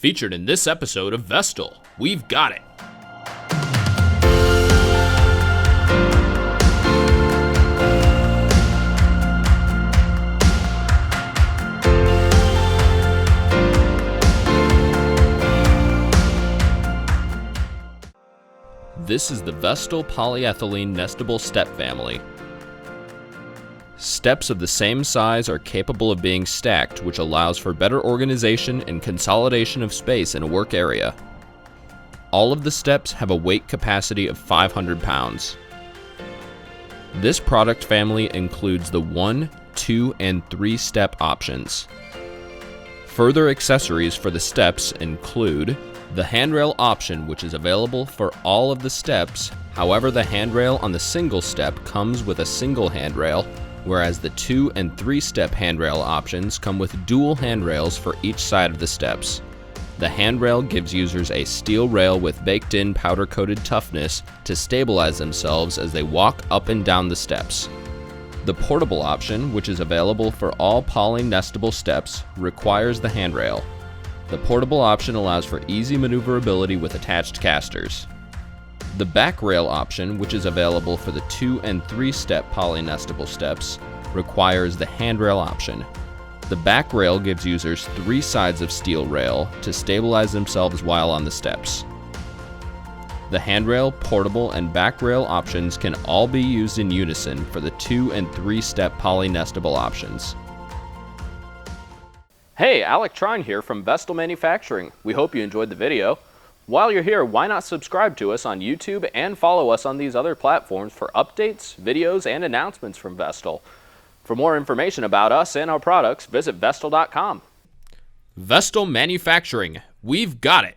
Featured in this episode of Vestil, we've got it. This is the Vestil polyethylene nestable step family. Steps of the same size are capable of being stacked, which allows for better organization and consolidation of space in a work area. All of the steps have a weight capacity of 500 pounds. This product family includes the 1, 2, and 3 step options. Further accessories for the steps include the handrail option, which is available for all of the steps. However, the handrail on the single step comes with a single handrail, whereas the 2 and 3 step handrail options come with dual handrails for each side of the steps. The handrail gives users a steel rail with baked-in powder-coated toughness to stabilize themselves as they walk up and down the steps. The portable option, which is available for all poly nestable steps, requires the handrail. The portable option allows for easy maneuverability with attached casters. The back rail option, which is available for the 2 and 3 step poly nestable steps, requires the handrail option. The back rail gives users 3 sides of steel rail to stabilize themselves while on the steps. The handrail, portable, and back rail options can all be used in unison for the 2 and 3 step poly nestable options. Hey, Alec Trine here from Vestil Manufacturing. We hope you enjoyed the video. While you're here, why not subscribe to us on YouTube and follow us on these other platforms for updates, videos, and announcements from Vestil. For more information about us and our products, visit Vestil.com. Vestil Manufacturing. We've got it.